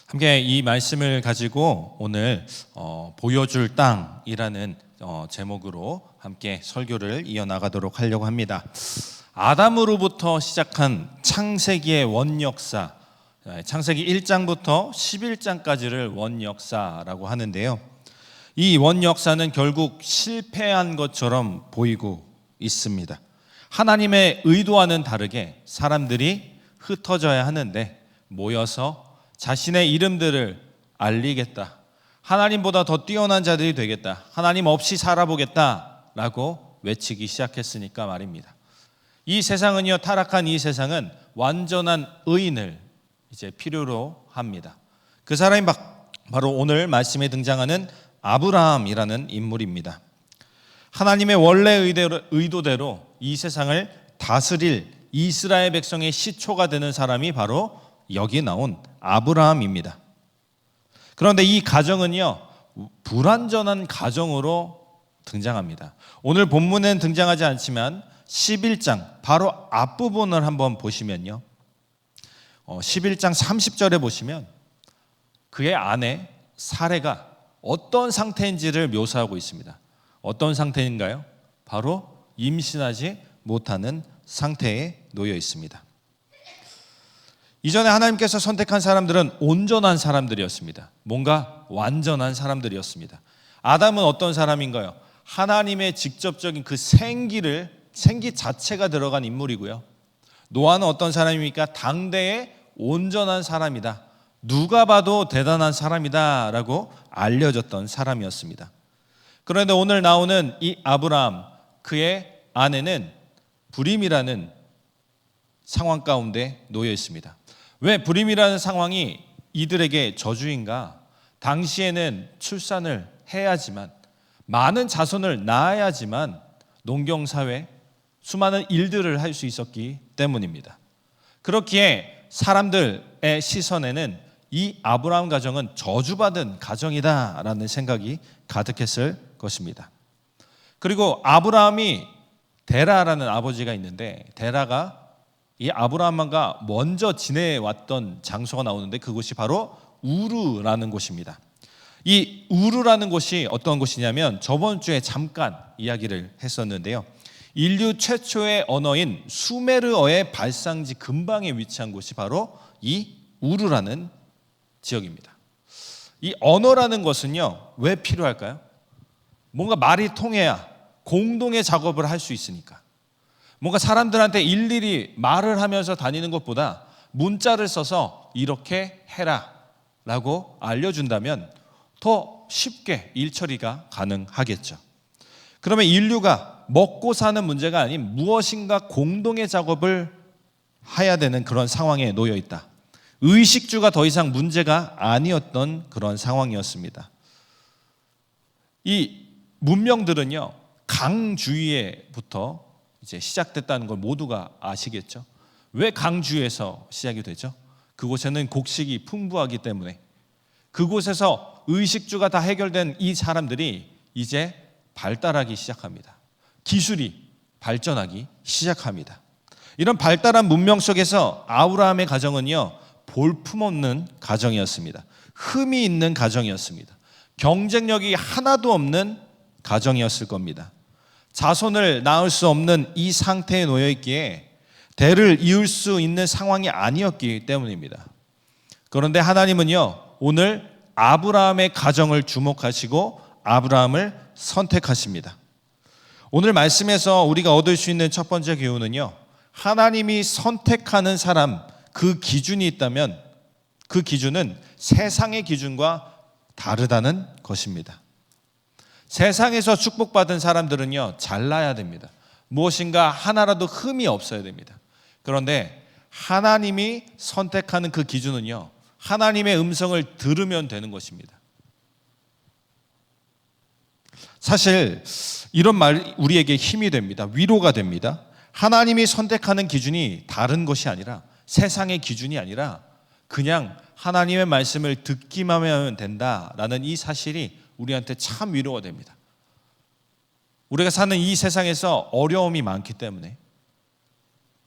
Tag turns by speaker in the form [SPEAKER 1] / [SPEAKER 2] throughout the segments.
[SPEAKER 1] 함께 이 말씀을 가지고 오늘 보여줄 땅이라는 제목으로 함께 설교를 이어나가도록 하려고 합니다. 아담으로부터 시작한 창세기의 원역사, 창세기 1장부터 11장까지를 원역사라고 하는데요. 이 원역사는 결국 실패한 것처럼 보이고 있습니다. 하나님의 의도와는 다르게 사람들이 흩어져야 하는데 모여서 자신의 이름들을 알리겠다, 하나님보다 더 뛰어난 자들이 되겠다, 하나님 없이 살아보겠다라고 외치기 시작했으니까 말입니다. 이 세상은요, 타락한 이 세상은 완전한 의인을 이제 필요로 합니다. 그 사람이 바로 오늘 말씀에 등장하는 아브라함이라는 인물입니다. 하나님의 원래 의도대로 이 세상을 다스릴 이스라엘 백성의 시초가 되는 사람이 바로 여기 나온 아브라함입니다. 그런데 이 가정은요, 불완전한 가정으로 등장합니다. 오늘 본문엔 등장하지 않지만 11장 바로 앞부분을 한번 보시면요, 11장 30절에 보시면 그의 아내 사레가 어떤 상태인지를 묘사하고 있습니다. 어떤 상태인가요? 바로 임신하지 못하는 상태에 놓여 있습니다. 이전에 하나님께서 선택한 사람들은 온전한 사람들이었습니다. 뭔가 완전한 사람들이었습니다. 아담은 어떤 사람인가요? 하나님의 직접적인 그 생기 자체가 들어간 인물이고요. 노아는 어떤 사람입니까? 당대의 온전한 사람이다, 누가 봐도 대단한 사람이다 라고 알려졌던 사람이었습니다. 그런데 오늘 나오는 이 아브라함, 그의 아내는 불임이라는 상황 가운데 놓여 있습니다. 왜 불임이라는 상황이 이들에게 저주인가? 당시에는 출산을 해야지만, 많은 자손을 낳아야지만 농경사회 수많은 일들을 할 수 있었기 때문입니다. 그렇기에 사람들의 시선에는 이 아브라함 가정은 저주받은 가정이다라는 생각이 가득했을 것입니다. 그리고 아브라함이 데라라는 아버지가 있는데, 데라가 이 아브라함과 먼저 지내왔던 장소가 나오는데 그곳이 바로 우르라는 곳입니다. 이 우르라는 곳이 어떤 곳이냐면, 저번 주에 잠깐 이야기를 했었는데요, 인류 최초의 언어인 수메르어의 발상지 근방에 위치한 곳이 바로 이 우르라는 지역입니다. 이 언어라는 것은요, 왜 필요할까요? 뭔가 말이 통해야 공동의 작업을 할 수 있으니까. 뭔가 사람들한테 일일이 말을 하면서 다니는 것보다 문자를 써서 이렇게 해라 라고 알려준다면 더 쉽게 일 처리가 가능하겠죠. 그러면 인류가 먹고 사는 문제가 아닌 무엇인가 공동의 작업을 해야 되는 그런 상황에 놓여 있다. 의식주가 더 이상 문제가 아니었던 그런 상황이었습니다. 이 문명들은요, 강 주위에부터 이제 시작됐다는 걸 모두가 아시겠죠? 왜 강 주위에서 시작이 되죠? 그곳에는 곡식이 풍부하기 때문에. 그곳에서 의식주가 다 해결된 이 사람들이 이제 발달하기 시작합니다. 기술이 발전하기 시작합니다. 이런 발달한 문명 속에서 아브라함의 가정은요, 볼품없는 가정이었습니다. 흠이 있는 가정이었습니다. 경쟁력이 하나도 없는 가정이었을 겁니다. 자손을 낳을 수 없는 이 상태에 놓여 있기에 대를 이을 수 있는 상황이 아니었기 때문입니다. 그런데 하나님은요, 오늘 아브라함의 가정을 주목하시고 아브라함을 선택하십니다. 오늘 말씀에서 우리가 얻을 수 있는 첫 번째 교훈은요, 하나님이 선택하는 사람, 그 기준이 있다면 그 기준은 세상의 기준과 다르다는 것입니다. 세상에서 축복받은 사람들은요, 잘나야 됩니다. 무엇인가 하나라도 흠이 없어야 됩니다. 그런데 하나님이 선택하는 그 기준은요, 하나님의 음성을 들으면 되는 것입니다. 사실 이런 말 우리에게 힘이 됩니다. 위로가 됩니다. 하나님이 선택하는 기준이 다른 것이 아니라, 세상의 기준이 아니라 그냥 하나님의 말씀을 듣기만 하면 된다라는 이 사실이 우리한테 참 위로가 됩니다. 우리가 사는 이 세상에서 어려움이 많기 때문에,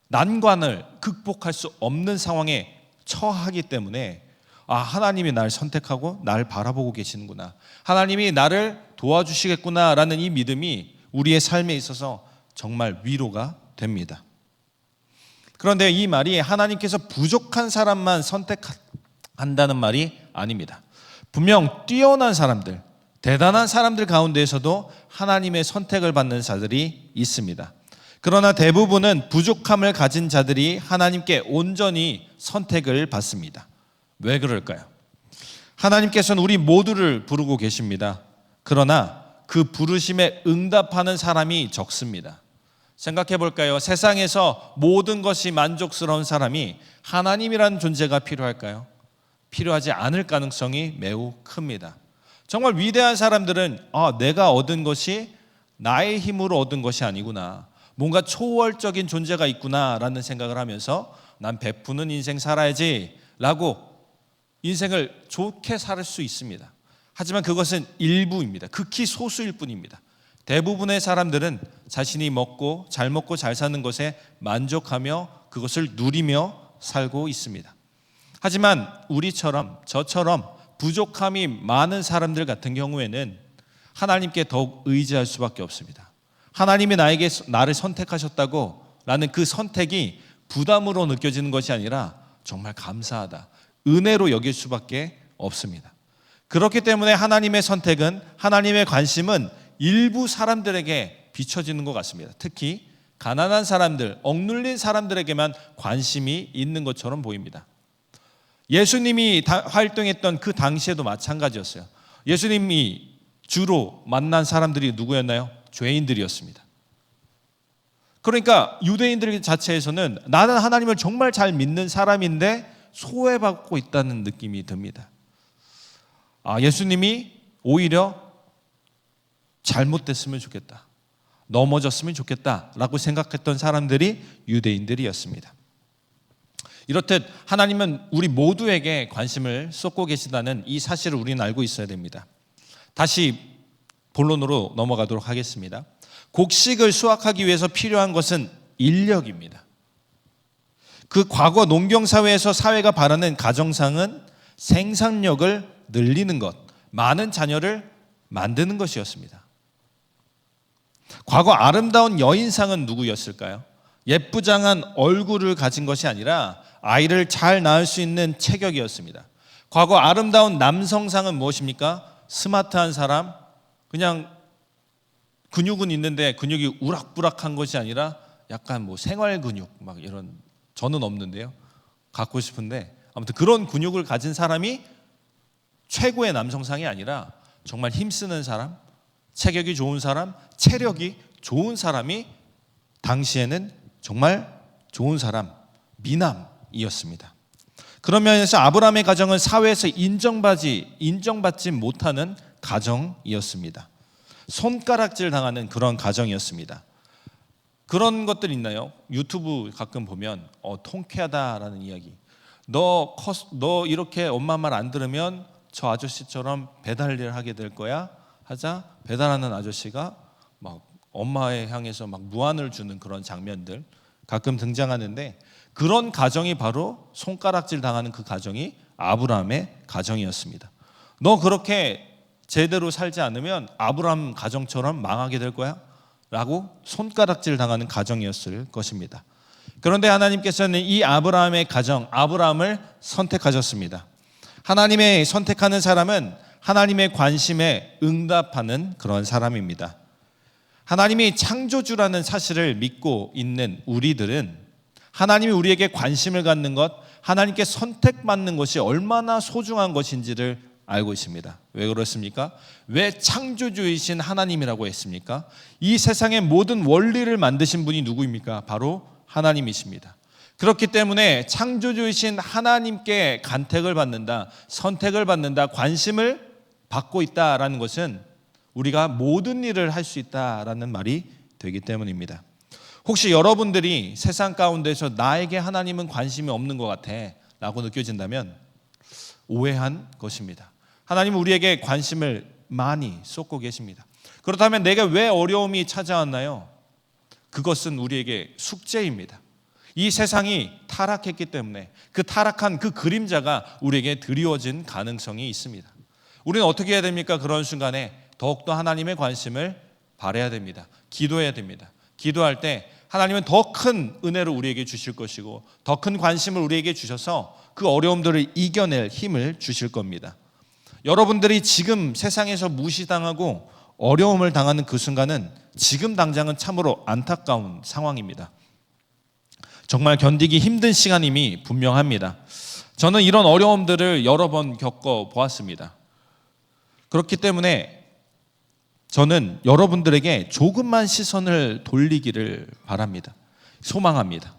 [SPEAKER 1] 난관을 극복할 수 없는 상황에 처하기 때문에 하나님이 날 선택하고 날 바라보고 계시는구나. 하나님이 나를 도와주시겠구나라는 이 믿음이 우리의 삶에 있어서 정말 위로가 됩니다. 그런데 이 말이 하나님께서 부족한 사람만 선택한다는 말이 아닙니다. 분명 뛰어난 사람들, 대단한 사람들 가운데에서도 하나님의 선택을 받는 자들이 있습니다. 그러나 대부분은 부족함을 가진 자들이 하나님께 온전히 선택을 받습니다. 왜 그럴까요? 하나님께서는 우리 모두를 부르고 계십니다. 그러나 그 부르심에 응답하는 사람이 적습니다. 생각해 볼까요? 세상에서 모든 것이 만족스러운 사람이 하나님이라는 존재가 필요할까요? 필요하지 않을 가능성이 매우 큽니다. 정말 위대한 사람들은 내가 얻은 것이 나의 힘으로 얻은 것이 아니구나, 뭔가 초월적인 존재가 있구나라는 생각을 하면서 난 베푸는 인생 살아야지 라고 인생을 좋게 살 수 있습니다. 하지만 그것은 일부입니다. 극히 소수일 뿐입니다. 대부분의 사람들은 자신이 먹고 잘 사는 것에 만족하며 그것을 누리며 살고 있습니다. 하지만 우리처럼 저처럼 부족함이 많은 사람들 같은 경우에는 하나님께 더욱 의지할 수밖에 없습니다. 하나님이 나를 선택하셨다고 라는 그 선택이 부담으로 느껴지는 것이 아니라 정말 감사하다, 은혜로 여길 수밖에 없습니다. 그렇기 때문에 하나님의 선택은, 하나님의 관심은 일부 사람들에게 비춰지는 것 같습니다. 특히 가난한 사람들, 억눌린 사람들에게만 관심이 있는 것처럼 보입니다. 예수님이 활동했던 그 당시에도 마찬가지였어요. 예수님이 주로 만난 사람들이 누구였나요? 죄인들이었습니다. 그러니까 유대인들 자체에서는 나는 하나님을 정말 잘 믿는 사람인데 소외받고 있다는 느낌이 듭니다. 예수님이 오히려 잘못됐으면 좋겠다, 넘어졌으면 좋겠다라고 생각했던 사람들이 유대인들이었습니다. 이렇듯 하나님은 우리 모두에게 관심을 쏟고 계시다는 이 사실을 우리는 알고 있어야 됩니다. 다시 본론으로 넘어가도록 하겠습니다. 곡식을 수확하기 위해서 필요한 것은 인력입니다. 그 과거 농경사회에서 사회가 바라는 가정상은 생산력을 늘리는 것, 많은 자녀를 만드는 것이었습니다. 과거 아름다운 여인상은 누구였을까요? 예쁘장한 얼굴을 가진 것이 아니라 아이를 잘 낳을 수 있는 체격이었습니다. 과거 아름다운 남성상은 무엇입니까? 스마트한 사람, 그냥 근육은 있는데 근육이 우락부락한 것이 아니라 약간 생활 근육 막 이런, 저는 없는데요, 갖고 싶은데 아무튼 그런 근육을 가진 사람이 최고의 남성상이 아니라 정말 힘쓰는 사람, 체격이 좋은 사람, 체력이 좋은 사람이 당시에는 정말 좋은 사람, 미남이었습니다. 그런 면에서 아브라함의 가정은 사회에서 인정받지 못하는 가정이었습니다. 손가락질 당하는 그런 가정이었습니다. 그런 것들 있나요? 유튜브 가끔 보면 통쾌하다라는 이야기. 너 이렇게 엄마 말 안 들으면 저 아저씨처럼 배달 일을 하게 될 거야 하자 배달하는 아저씨가 막 엄마에 향해서 막 무안을 주는 그런 장면들 가끔 등장하는데, 그런 가정이 바로 손가락질 당하는 그 가정이 아브라함의 가정이었습니다. 너 그렇게 제대로 살지 않으면 아브라함 가정처럼 망하게 될 거야 라고 손가락질 당하는 가정이었을 것입니다. 그런데 하나님께서는 이 아브라함의 가정, 아브라함을 선택하셨습니다. 하나님의 선택하는 사람은 하나님의 관심에 응답하는 그런 사람입니다. 하나님이 창조주라는 사실을 믿고 있는 우리들은 하나님이 우리에게 관심을 갖는 것, 하나님께 선택받는 것이 얼마나 소중한 것인지를 알고 있습니다. 왜 그렇습니까? 왜 창조주이신 하나님이라고 했습니까? 이 세상의 모든 원리를 만드신 분이 누구입니까? 바로 하나님이십니다. 그렇기 때문에 창조주이신 하나님께 간택을 받는다, 선택을 받는다, 관심을 받고 있다라는 것은 우리가 모든 일을 할 수 있다라는 말이 되기 때문입니다. 혹시 여러분들이 세상 가운데서 나에게 하나님은 관심이 없는 것 같아 라고 느껴진다면 오해한 것입니다. 하나님은 우리에게 관심을 많이 쏟고 계십니다. 그렇다면 내가 왜 어려움이 찾아왔나요? 그것은 우리에게 숙제입니다. 이 세상이 타락했기 때문에 그 타락한 그 그림자가 우리에게 드리워진 가능성이 있습니다. 우리는 어떻게 해야 됩니까? 그런 순간에 더욱더 하나님의 관심을 바라야 됩니다. 기도해야 됩니다. 기도할 때 하나님은 더 큰 은혜를 우리에게 주실 것이고 더 큰 관심을 우리에게 주셔서 그 어려움들을 이겨낼 힘을 주실 겁니다. 여러분들이 지금 세상에서 무시당하고 어려움을 당하는 그 순간은 지금 당장은 참으로 안타까운 상황입니다. 정말 견디기 힘든 시간임이 분명합니다. 저는 이런 어려움들을 여러 번 겪어보았습니다. 그렇기 때문에 저는 여러분들에게 조금만 시선을 돌리기를 바랍니다. 소망합니다.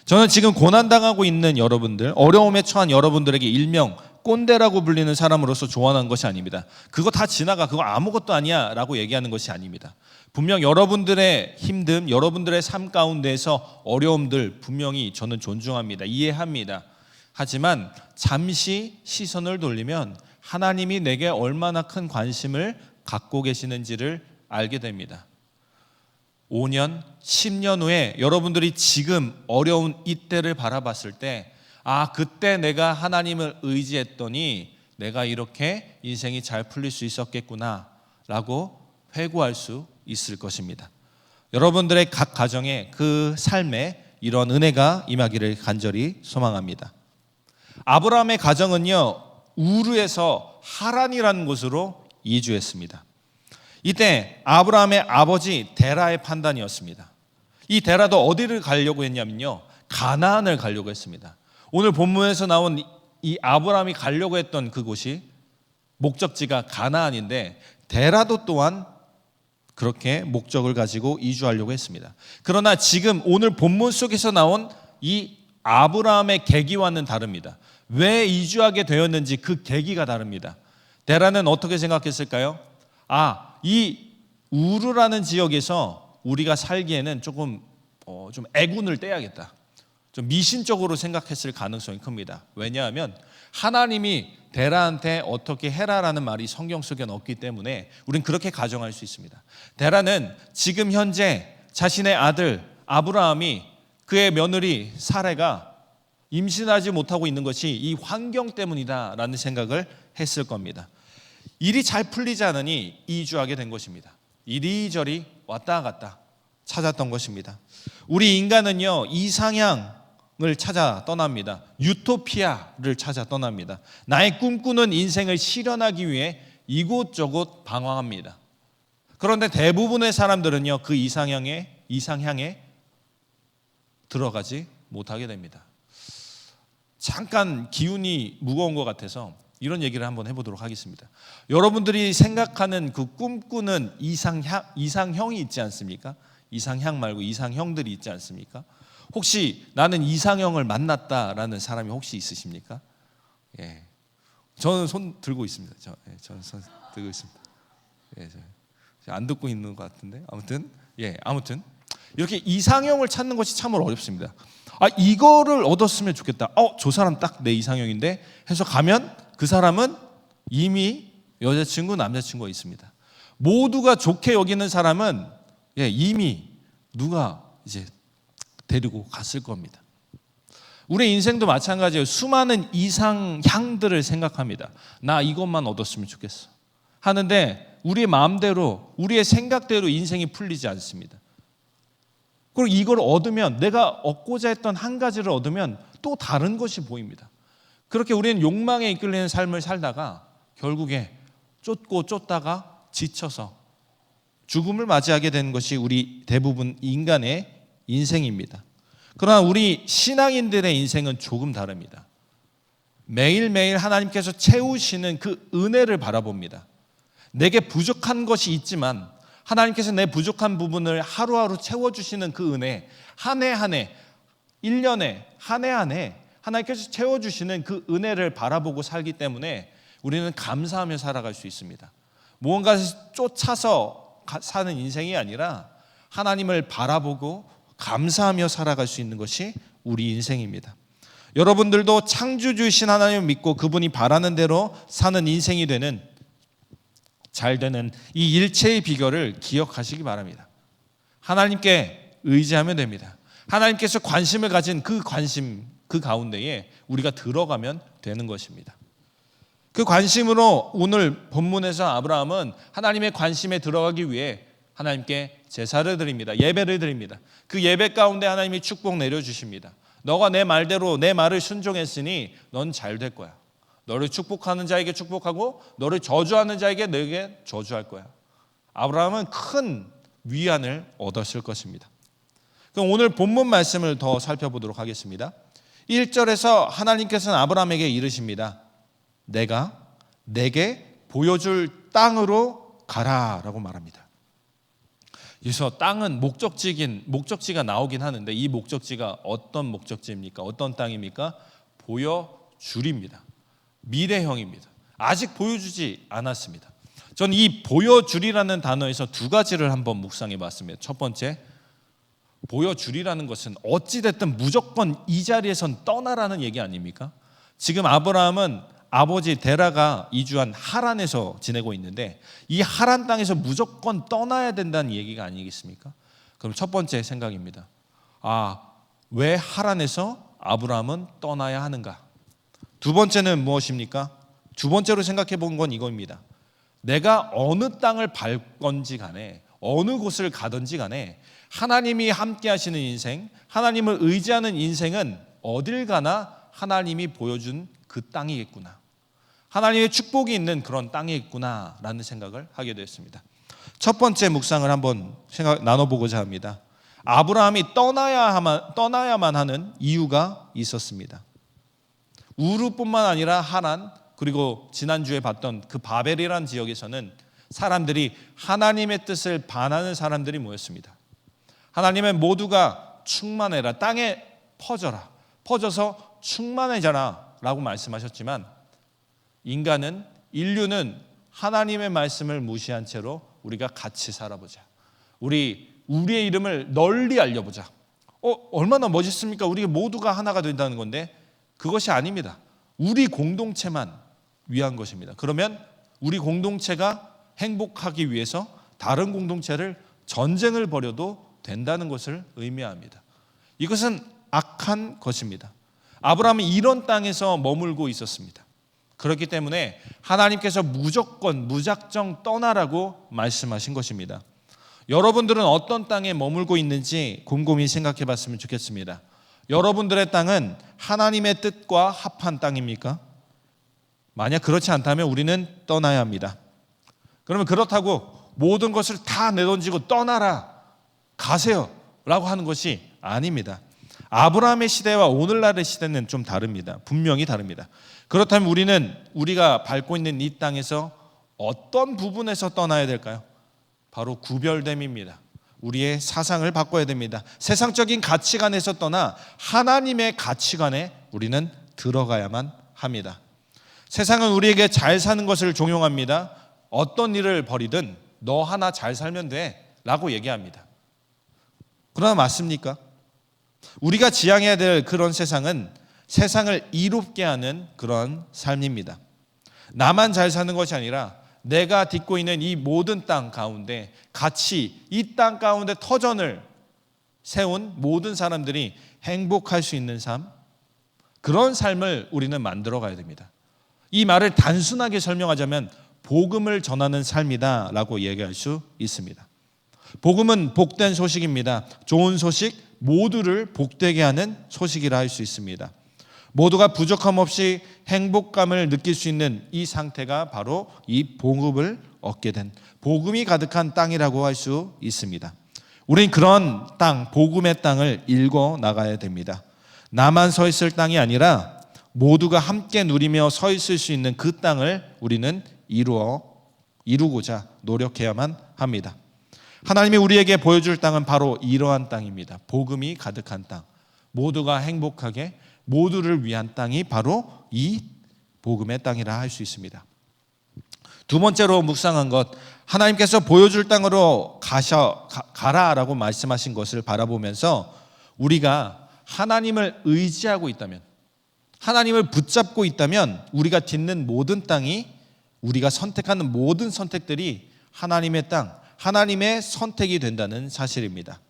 [SPEAKER 1] 저는 지금 고난당하고 있는 여러분들, 어려움에 처한 여러분들에게 일명 꼰대라고 불리는 사람으로서 조언한 것이 아닙니다. 그거 다 지나가, 그거 아무것도 아니야 라고 얘기하는 것이 아닙니다. 분명 여러분들의 힘듦, 여러분들의 삶 가운데에서 어려움들 분명히 저는 존중합니다. 이해합니다. 하지만 잠시 시선을 돌리면 하나님이 내게 얼마나 큰 관심을 갖고 계시는지를 알게 됩니다. 5년, 10년 후에 여러분들이 지금 어려운 이때를 바라봤을 때 그때 내가 하나님을 의지했더니 내가 이렇게 인생이 잘 풀릴 수 있었겠구나 라고 회고할 수 있을 것입니다. 여러분들의 각 가정에 그 삶에 이런 은혜가 임하기를 간절히 소망합니다. 아브라함의 가정은요, 우르에서 하란이라는 곳으로 이주했습니다. 이때 아브라함의 아버지 데라의 판단이었습니다. 이 데라도 어디를 가려고 했냐면요, 가나안을 가려고 했습니다. 오늘 본문에서 나온 이 아브라함이 가려고 했던 그곳이 목적지가 가나안인데 데라도 또한 그렇게 목적을 가지고 이주하려고 했습니다. 그러나 지금 오늘 본문 속에서 나온 이 아브라함의 계기와는 다릅니다. 왜 이주하게 되었는지 그 계기가 다릅니다. 데라는 어떻게 생각했을까요? 이 우르라는 지역에서 우리가 살기에는 조금 좀 애군을 떼야겠다. 좀 미신적으로 생각했을 가능성이 큽니다. 왜냐하면 하나님이 데라한테 어떻게 해라라는 말이 성경 속에는 없기 때문에 우린 그렇게 가정할 수 있습니다. 데라는 지금 현재 자신의 아들 아브라함이 그의 며느리 사레가 임신하지 못하고 있는 것이 이 환경 때문이다라는 생각을 했을 겁니다. 일이 잘 풀리지 않으니 이주하게 된 것입니다. 이리저리 왔다 갔다 찾았던 것입니다. 우리 인간은요, 이상향을 찾아 떠납니다. 유토피아를 찾아 떠납니다. 나의 꿈꾸는 인생을 실현하기 위해 이곳저곳 방황합니다. 그런데 대부분의 사람들은요, 그 이상향에 들어가지 못하게 됩니다. 잠깐 기운이 무거운 것 같아서 이런 얘기를 한번 해보도록 하겠습니다. 여러분들이 생각하는 그 꿈꾸는 이상형이 있지 않습니까? 이상향 말고 이상형들이 있지 않습니까? 혹시 나는 이상형을 만났다라는 사람이 혹시 있으십니까? 예, 저는 손 들고 있습니다. 저는 손 들고 있습니다. 예, 안 듣고 있는 것 같은데 아무튼 이렇게 이상형을 찾는 것이 참으로 어렵습니다. 이거를 얻었으면 좋겠다. 저 사람 딱 내 이상형인데 해서 가면 그 사람은 이미 여자친구, 남자친구가 있습니다. 모두가 좋게 여기는 사람은 이미 누가 이제 데리고 갔을 겁니다. 우리 인생도 마찬가지예요. 수많은 이상향들을 생각합니다. 나 이것만 얻었으면 좋겠어 하는데 우리의 마음대로, 우리의 생각대로 인생이 풀리지 않습니다. 그리고 이걸 얻으면, 내가 얻고자 했던 한 가지를 얻으면 또 다른 것이 보입니다. 그렇게 우리는 욕망에 이끌리는 삶을 살다가 결국에 쫓다가 지쳐서 죽음을 맞이하게 되는 것이 우리 대부분 인간의 인생입니다. 그러나 우리 신앙인들의 인생은 조금 다릅니다. 매일매일 하나님께서 채우시는 그 은혜를 바라봅니다. 내게 부족한 것이 있지만 하나님께서 내 부족한 부분을 하루하루 채워주시는 그 은혜, 한 해 한 해, 1년에 한 해 한 해 하나님께서 채워주시는 그 은혜를 바라보고 살기 때문에 우리는 감사하며 살아갈 수 있습니다. 무언가를 쫓아서 사는 인생이 아니라 하나님을 바라보고 감사하며 살아갈 수 있는 것이 우리 인생입니다. 여러분들도 창조주이신 하나님을 믿고 그분이 바라는 대로 사는 인생이 되는, 잘 되는 이 일체의 비결을 기억하시기 바랍니다. 하나님께 의지하면 됩니다. 하나님께서 관심을 가진 그 관심, 그 가운데에 우리가 들어가면 되는 것입니다. 그 관심으로 오늘 본문에서 아브라함은 하나님의 관심에 들어가기 위해 하나님께 제사를 드립니다. 예배를 드립니다. 그 예배 가운데 하나님이 축복 내려주십니다. 너가 내 말대로 내 말을 순종했으니 넌 잘 될 거야. 너를 축복하는 자에게 축복하고 너를 저주하는 자에게 너에게 저주할 거야. 아브라함은 큰 위안을 얻었을 것입니다. 그럼 오늘 본문 말씀을 더 살펴보도록 하겠습니다. 1절에서 하나님께서는 아브라함에게 이르십니다. 내가 내게 보여줄 땅으로 가라라고 말합니다. 그래서 땅은 목적지가 나오긴 하는데 이 목적지가 어떤 목적지입니까? 어떤 땅입니까? 보여주리입니다. 미래형입니다. 아직 보여주지 않았습니다. 전 이 보여주리라는 단어에서 두 가지를 한번 묵상해 봤습니다. 첫 번째, 보여주리라는 것은 어찌됐든 무조건 이 자리에선 떠나라는 얘기 아닙니까? 지금 아브라함은 아버지 데라가 이주한 하란에서 지내고 있는데 이 하란 땅에서 무조건 떠나야 된다는 얘기가 아니겠습니까? 그럼 첫 번째 생각입니다. 왜 하란에서 아브라함은 떠나야 하는가? 두 번째는 무엇입니까? 두 번째로 생각해 본 건 이겁니다. 내가 어느 땅을 밟건지 간에 어느 곳을 가든지 간에 하나님이 함께 하시는 인생, 하나님을 의지하는 인생은 어딜 가나 하나님이 보여준 그 땅이겠구나. 하나님의 축복이 있는 그런 땅이겠구나라는 생각을 하게 되었습니다. 첫 번째 묵상을 한번 나눠보고자 합니다. 아브라함이 떠나야만 하는 이유가 있었습니다. 우르뿐만 아니라 하란, 그리고 지난주에 봤던 그 바벨이라는 지역에서는 사람들이 하나님의 뜻을 반하는 사람들이 모였습니다. 하나님은 모두가 충만해라, 땅에 퍼져서 충만해져라 라고 말씀하셨지만 인류는 하나님의 말씀을 무시한 채로 우리가 같이 살아보자. 우리의 이름을 널리 알려보자. 얼마나 멋있습니까? 우리 모두가 하나가 된다는 건데 그것이 아닙니다. 우리 공동체만 위한 것입니다. 그러면 우리 공동체가 행복하기 위해서 다른 공동체를 전쟁을 벌여도 된다는 것을 의미합니다. 이것은 악한 것입니다. 아브라함은 이런 땅에서 머물고 있었습니다. 그렇기 때문에 하나님께서 무작정 떠나라고 말씀하신 것입니다. 여러분들은 어떤 땅에 머물고 있는지 곰곰이 생각해 봤으면 좋겠습니다. 여러분들의 땅은 하나님의 뜻과 합한 땅입니까? 만약 그렇지 않다면 우리는 떠나야 합니다. 그러면 그렇다고 모든 것을 다 내던지고 떠나라, 가세요 라고 하는 것이 아닙니다. 아브라함의 시대와 오늘날의 시대는 좀 다릅니다. 분명히 다릅니다. 그렇다면 우리가 밟고 있는 이 땅에서 어떤 부분에서 떠나야 될까요? 바로 구별됨입니다. 우리의 사상을 바꿔야 됩니다. 세상적인 가치관에서 떠나 하나님의 가치관에 우리는 들어가야만 합니다. 세상은 우리에게 잘 사는 것을 종용합니다. 어떤 일을 벌이든 너 하나 잘 살면 돼 라고 얘기합니다. 그러나 맞습니까? 우리가 지향해야 될 그런 세상은 세상을 이롭게 하는 그런 삶입니다. 나만 잘 사는 것이 아니라 내가 딛고 있는 이 모든 땅 가운데 같이 이 땅 가운데 터전을 세운 모든 사람들이 행복할 수 있는 삶, 그런 삶을 우리는 만들어 가야 됩니다. 이 말을 단순하게 설명하자면 복음을 전하는 삶이다 라고 얘기할 수 있습니다. 복음은 복된 소식입니다. 좋은 소식, 모두를 복되게 하는 소식이라 할 수 있습니다. 모두가 부족함 없이 행복감을 느낄 수 있는 이 상태가 바로 이 복음을 얻게 된 복음이 가득한 땅이라고 할 수 있습니다. 우린 그런 땅, 복음의 땅을 읽어 나가야 됩니다. 나만 서 있을 땅이 아니라 모두가 함께 누리며 서 있을 수 있는 그 땅을 우리는 이루고자 노력해야만 합니다. 하나님이 우리에게 보여줄 땅은 바로 이러한 땅입니다. 복음이 가득한 땅, 모두가 행복하게 모두를 위한 땅이 바로 이 복음의 땅이라 할 수 있습니다. 두 번째로 묵상한 것, 하나님께서 보여줄 땅으로 가라라고 말씀하신 것을 바라보면서 우리가 하나님을 의지하고 있다면, 하나님을 붙잡고 있다면 우리가 딛는 모든 땅이, 우리가 선택하는 모든 선택들이 하나님의 땅, 하나님의 선택이 된다는 사실입니다.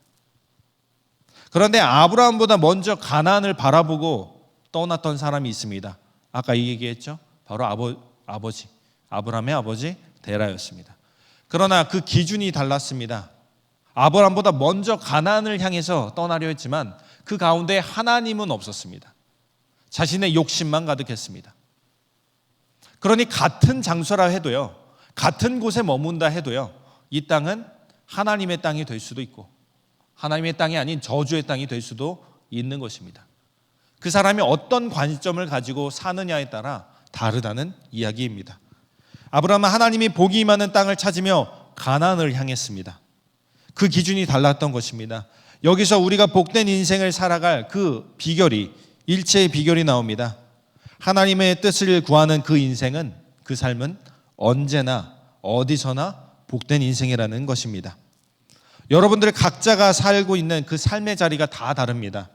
[SPEAKER 1] 그런데 아브라함보다 먼저 가나안을 바라보고 떠났던 사람이 있습니다. 아까 이 얘기했죠. 바로 아버지 아브라함의 아버지 데라였습니다. 그러나 그 기준이 달랐습니다. 아브라함보다 먼저 가나안을 향해서 떠나려 했지만 그 가운데 하나님은 없었습니다. 자신의 욕심만 가득했습니다. 그러니 같은 장소라 해도요, 같은 곳에 머문다 해도요, 이 땅은 하나님의 땅이 될 수도 있고 하나님의 땅이 아닌 저주의 땅이 될 수도 있는 것입니다. 그 사람이 어떤 관점을 가지고 사느냐에 따라 다르다는 이야기입니다. 아브라함은 하나님이 복이 임하는 땅을 찾으며 가나안을 향했습니다. 그 기준이 달랐던 것입니다. 여기서 우리가 복된 인생을 살아갈 그 비결이, 일체의 비결이 나옵니다. 하나님의 뜻을 구하는 그 인생은, 그 삶은 언제나 어디서나 복된 인생이라는 것입니다. 여러분들 각자가 살고 있는 그 삶의 자리가 다 다릅니다.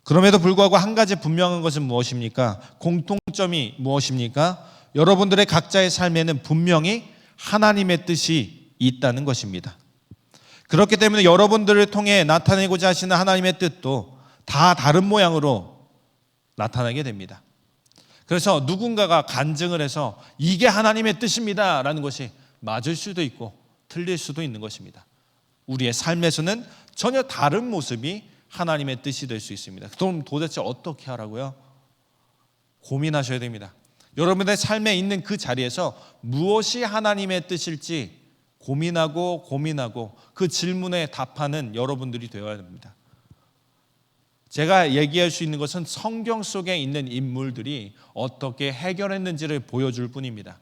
[SPEAKER 1] 그럼에도 불구하고 한 가지 분명한 것은 무엇입니까? 공통점이 무엇입니까? 여러분들의 각자의 삶에는 분명히 하나님의 뜻이 있다는 것입니다. 그렇기 때문에 여러분들을 통해 나타내고자 하시는 하나님의 뜻도 다 다른 모양으로 나타나게 됩니다. 그래서 누군가가 간증을 해서 이게 하나님의 뜻입니다 라는 것이 맞을 수도 있고 틀릴 수도 있는 것입니다. 우리의 삶에서는 전혀 다른 모습이 하나님의 뜻이 될 수 있습니다. 그럼 도대체 어떻게 하라고요? 고민하셔야 됩니다. 여러분의 삶에 있는 그 자리에서 무엇이 하나님의 뜻일지 고민하고 그 질문에 답하는 여러분들이 되어야 됩니다. 제가 얘기할 수 있는 것은 성경 속에 있는 인물들이 어떻게 해결했는지를 보여줄 뿐입니다.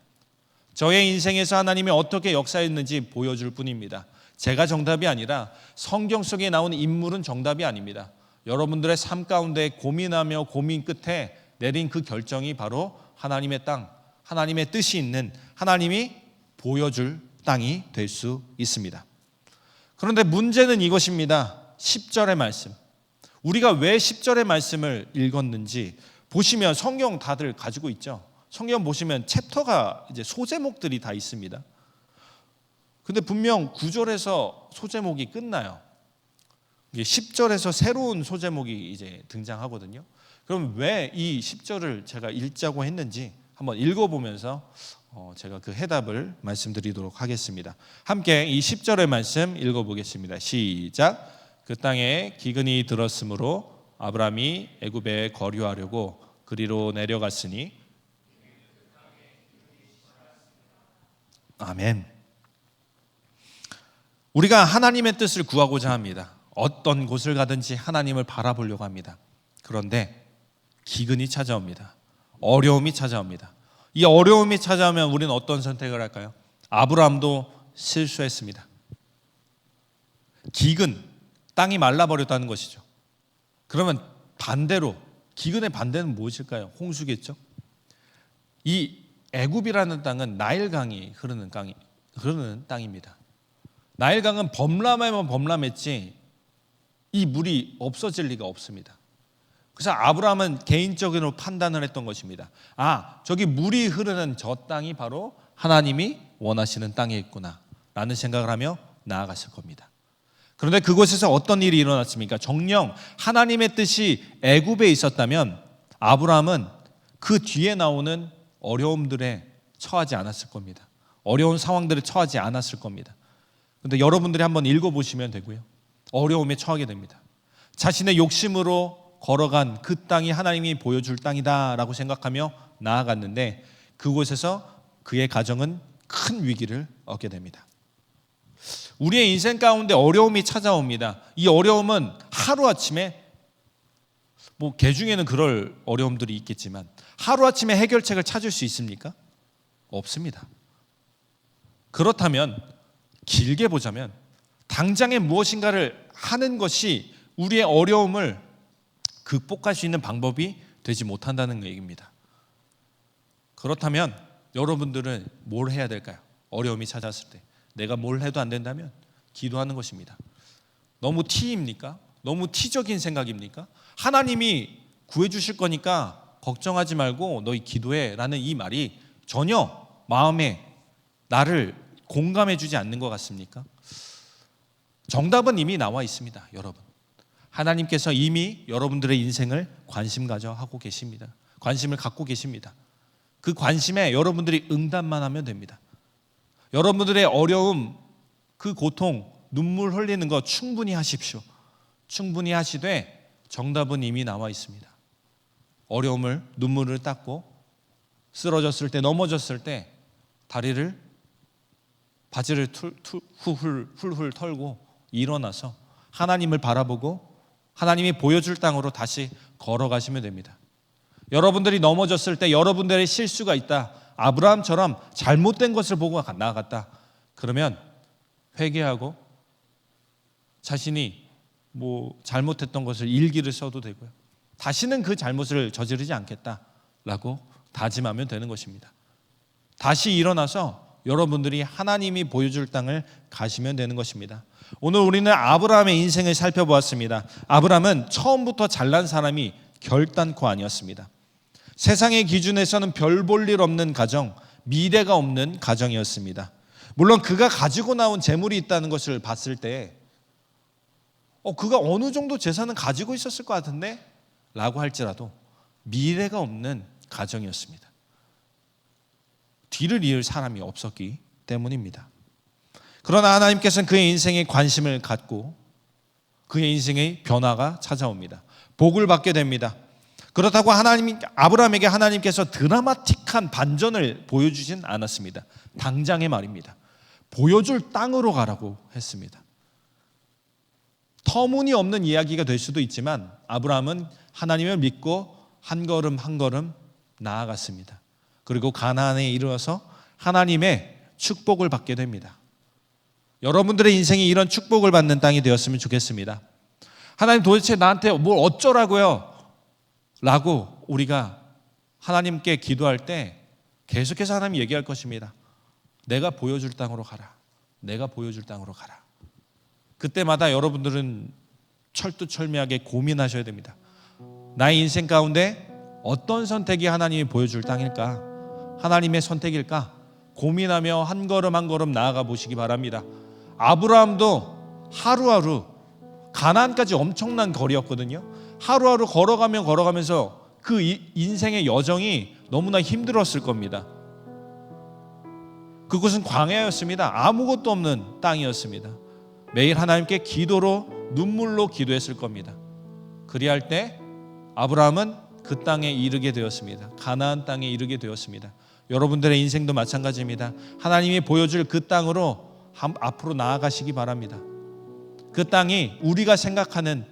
[SPEAKER 1] 저의 인생에서 하나님이 어떻게 역사했는지 보여줄 뿐입니다. 제가 정답이 아니라 성경 속에 나온 인물은 정답이 아닙니다. 여러분들의 삶 가운데 고민하며 고민 끝에 내린 그 결정이 바로 하나님의 땅, 하나님의 뜻이 있는, 하나님이 보여줄 땅이 될 수 있습니다. 그런데 문제는 이것입니다. 10절의 말씀. 우리가 왜 10절의 말씀을 읽었는지 보시면 성경 다들 가지고 있죠. 성경 보시면 챕터가 이제 소제목들이 다 있습니다. 근데 분명 9절에서 소제목이 끝나요. 10절에서 새로운 소제목이 이제 등장하거든요. 그럼 왜 이 10절을 제가 읽자고 했는지 한번 읽어보면서 제가 그 해답을 말씀드리도록 하겠습니다. 함께 이 10절의 말씀 읽어보겠습니다. 시작. 그 땅에 기근이 들었으므로 아브라함이 애굽에 거류하려고 그리로 내려갔으니. 아멘. 우리가 하나님의 뜻을 구하고자 합니다. 어떤 곳을 가든지 하나님을 바라보려고 합니다. 그런데 기근이 찾아옵니다. 어려움이 찾아옵니다. 이 어려움이 찾아오면 우리는 어떤 선택을 할까요? 아브라함도 실수했습니다. 기근, 땅이 말라버렸다는 것이죠. 그러면 반대로, 기근의 반대는 무엇일까요? 홍수겠죠. 이 애굽이라는 땅은 나일강이 흐르는 땅입니다. 나일강은 범람하면 범람했지 이 물이 없어질 리가 없습니다. 그래서 아브라함은 개인적으로 판단을 했던 것입니다. 저기 물이 흐르는 저 땅이 바로 하나님이 원하시는 땅에 있구나 라는 생각을 하며 나아갔을 겁니다. 그런데 그곳에서 어떤 일이 일어났습니까? 정녕 하나님의 뜻이 애굽에 있었다면 아브라함은 그 뒤에 나오는 어려움들에 처하지 않았을 겁니다. 어려운 상황들에 처하지 않았을 겁니다. 그런데 여러분들이 한번 읽어보시면 되고요. 어려움에 처하게 됩니다. 자신의 욕심으로 걸어간 그 땅이 하나님이 보여줄 땅이다라고 생각하며 나아갔는데 그곳에서 그의 가정은 큰 위기를 얻게 됩니다. 우리의 인생 가운데 어려움이 찾아옵니다. 이 어려움은 하루아침에 개 중에는 그럴 어려움들이 있겠지만 하루아침에 해결책을 찾을 수 있습니까? 없습니다. 그렇다면 길게 보자면 당장에 무엇인가를 하는 것이 우리의 어려움을 극복할 수 있는 방법이 되지 못한다는 얘기입니다. 그렇다면 여러분들은 뭘 해야 될까요? 어려움이 찾아왔을 때 내가 뭘 해도 안 된다면 기도하는 것입니다. 너무 티입니까? 너무 티적인 생각입니까? 하나님이 구해주실 거니까 걱정하지 말고 너희 기도해 라는 이 말이 전혀 마음에 나를 공감해 주지 않는 것 같습니까? 정답은 이미 나와 있습니다. 여러분, 하나님께서 이미 여러분들의 인생을 관심을 갖고 계십니다. 그 관심에 여러분들이 응답만 하면 됩니다. 여러분들의 어려움, 그 고통, 눈물 흘리는 거 충분히 하십시오. 충분히 하시되 정답은 이미 나와 있습니다. 어려움을, 눈물을 닦고 쓰러졌을 때, 넘어졌을 때 바지를 훌훌 털고 일어나서 하나님을 바라보고 하나님이 보여줄 땅으로 다시 걸어가시면 됩니다. 여러분들이 넘어졌을 때 여러분들의 실수가 있다, 아브라함처럼 잘못된 것을 보고 나아갔다, 그러면 회개하고 자신이 잘못했던 것을 일기를 써도 되고요, 다시는 그 잘못을 저지르지 않겠다라고 다짐하면 되는 것입니다. 다시 일어나서 여러분들이 하나님이 보여줄 땅을 가시면 되는 것입니다. 오늘 우리는 아브라함의 인생을 살펴보았습니다. 아브라함은 처음부터 잘난 사람이 결단코 아니었습니다. 세상의 기준에서는 별 볼 일 없는 가정, 미래가 없는 가정이었습니다. 물론 그가 가지고 나온 재물이 있다는 것을 봤을 때 그가 어느 정도 재산은 가지고 있었을 것 같은데? 라고 할지라도 미래가 없는 가정이었습니다. 뒤를 이을 사람이 없었기 때문입니다. 그러나 하나님께서는 그의 인생에 관심을 갖고 그의 인생의 변화가 찾아옵니다. 복을 받게 됩니다. 그렇다고 아브라함에게 하나님께서 드라마틱한 반전을 보여주진 않았습니다. 당장의 말입니다. 보여줄 땅으로 가라고 했습니다. 터무니없는 이야기가 될 수도 있지만 아브라함은 하나님을 믿고 한 걸음 한 걸음 나아갔습니다. 그리고 가나안에 이르러서 하나님의 축복을 받게 됩니다. 여러분들의 인생이 이런 축복을 받는 땅이 되었으면 좋겠습니다. 하나님 도대체 나한테 뭘 어쩌라고요? 라고 우리가 하나님께 기도할 때 계속해서 하나님 얘기할 것입니다. 내가 보여줄 땅으로 가라. 내가 보여줄 땅으로 가라. 그때마다 여러분들은 철두철미하게 고민하셔야 됩니다. 나의 인생 가운데 어떤 선택이 하나님이 보여줄 땅일까? 하나님의 선택일까? 고민하며 한 걸음 한 걸음 나아가 보시기 바랍니다. 아브라함도 하루하루, 가나안까지 엄청난 거리였거든요. 하루하루 걸어가면서 그 인생의 여정이 너무나 힘들었을 겁니다. 그곳은 광야였습니다. 아무것도 없는 땅이었습니다. 매일 하나님께 기도로, 눈물로 기도했을 겁니다. 그리할 때 아브라함은 그 땅에 이르게 되었습니다. 가나안 땅에 이르게 되었습니다. 여러분들의 인생도 마찬가지입니다. 하나님이 보여줄 그 땅으로 앞으로 나아가시기 바랍니다. 그 땅이 우리가 생각하는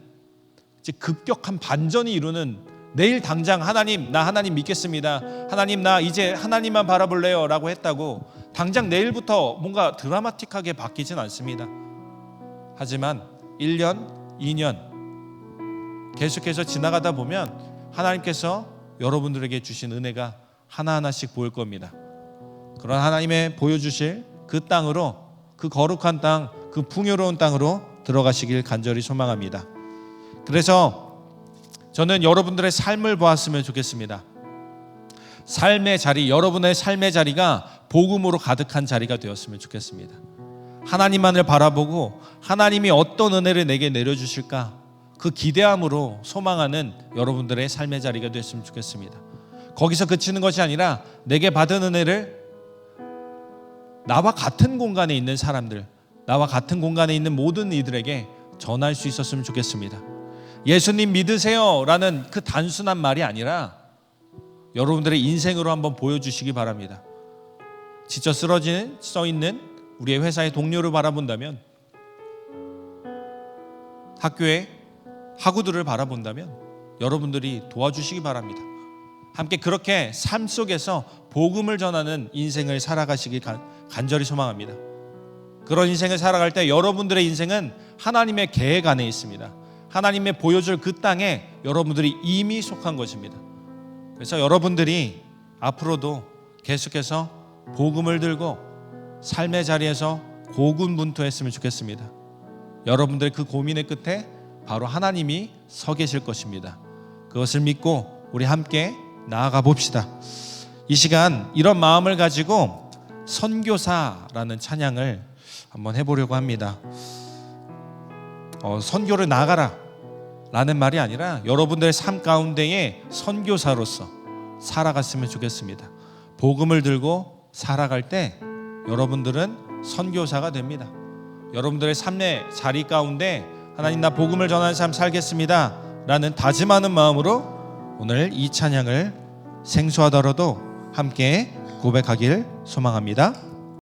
[SPEAKER 1] 급격한 반전이 이루는, 내일 당장 하나님, 나 하나님 믿겠습니다, 하나님 나 이제 하나님만 바라볼래요 라고 했다고 당장 내일부터 뭔가 드라마틱하게 바뀌진 않습니다. 하지만 1년, 2년 계속해서 지나가다 보면 하나님께서 여러분들에게 주신 은혜가 하나하나씩 보일 겁니다. 그런 하나님의 보여주실 그 땅으로, 그 거룩한 땅, 그 풍요로운 땅으로 들어가시길 간절히 소망합니다. 그래서 저는 여러분들의 삶을 보았으면 좋겠습니다. 삶의 자리, 여러분의 삶의 자리가 복음으로 가득한 자리가 되었으면 좋겠습니다. 하나님만을 바라보고 하나님이 어떤 은혜를 내게 내려주실까, 그 기대함으로 소망하는 여러분들의 삶의 자리가 됐으면 좋겠습니다. 거기서 그치는 것이 아니라 내게 받은 은혜를 나와 같은 공간에 있는 사람들, 나와 같은 공간에 있는 모든 이들에게 전할 수 있었으면 좋겠습니다. 예수님 믿으세요 라는 그 단순한 말이 아니라 여러분들의 인생으로 한번 보여주시기 바랍니다. 지쳐 써 있는 우리의 회사의 동료를 바라본다면, 학교의 학우들을 바라본다면 여러분들이 도와주시기 바랍니다. 함께 그렇게 삶 속에서 복음을 전하는 인생을 살아가시길 간절히 소망합니다. 그런 인생을 살아갈 때 여러분들의 인생은 하나님의 계획 안에 있습니다. 하나님의 보여줄 그 땅에 여러분들이 이미 속한 것입니다. 그래서 여러분들이 앞으로도 계속해서 복음을 들고 삶의 자리에서 고군분투했으면 좋겠습니다. 여러분들의 그 고민의 끝에 바로 하나님이 서 계실 것입니다. 그것을 믿고 우리 함께 나아가 봅시다. 이 시간 이런 마음을 가지고 선교사라는 찬양을 한번 해보려고 합니다. 선교를 나가라. 라는 말이 아니라 여러분들의 삶 가운데에 선교사로서 살아갔으면 좋겠습니다. 복음을 들고 살아갈 때 여러분들은 선교사가 됩니다. 여러분들의 삶의 자리 가운데 하나님, 나 복음을 전하는 삶 살겠습니다 라는 다짐하는 마음으로 오늘 이 찬양을 생소하더라도 함께 고백하길 소망합니다.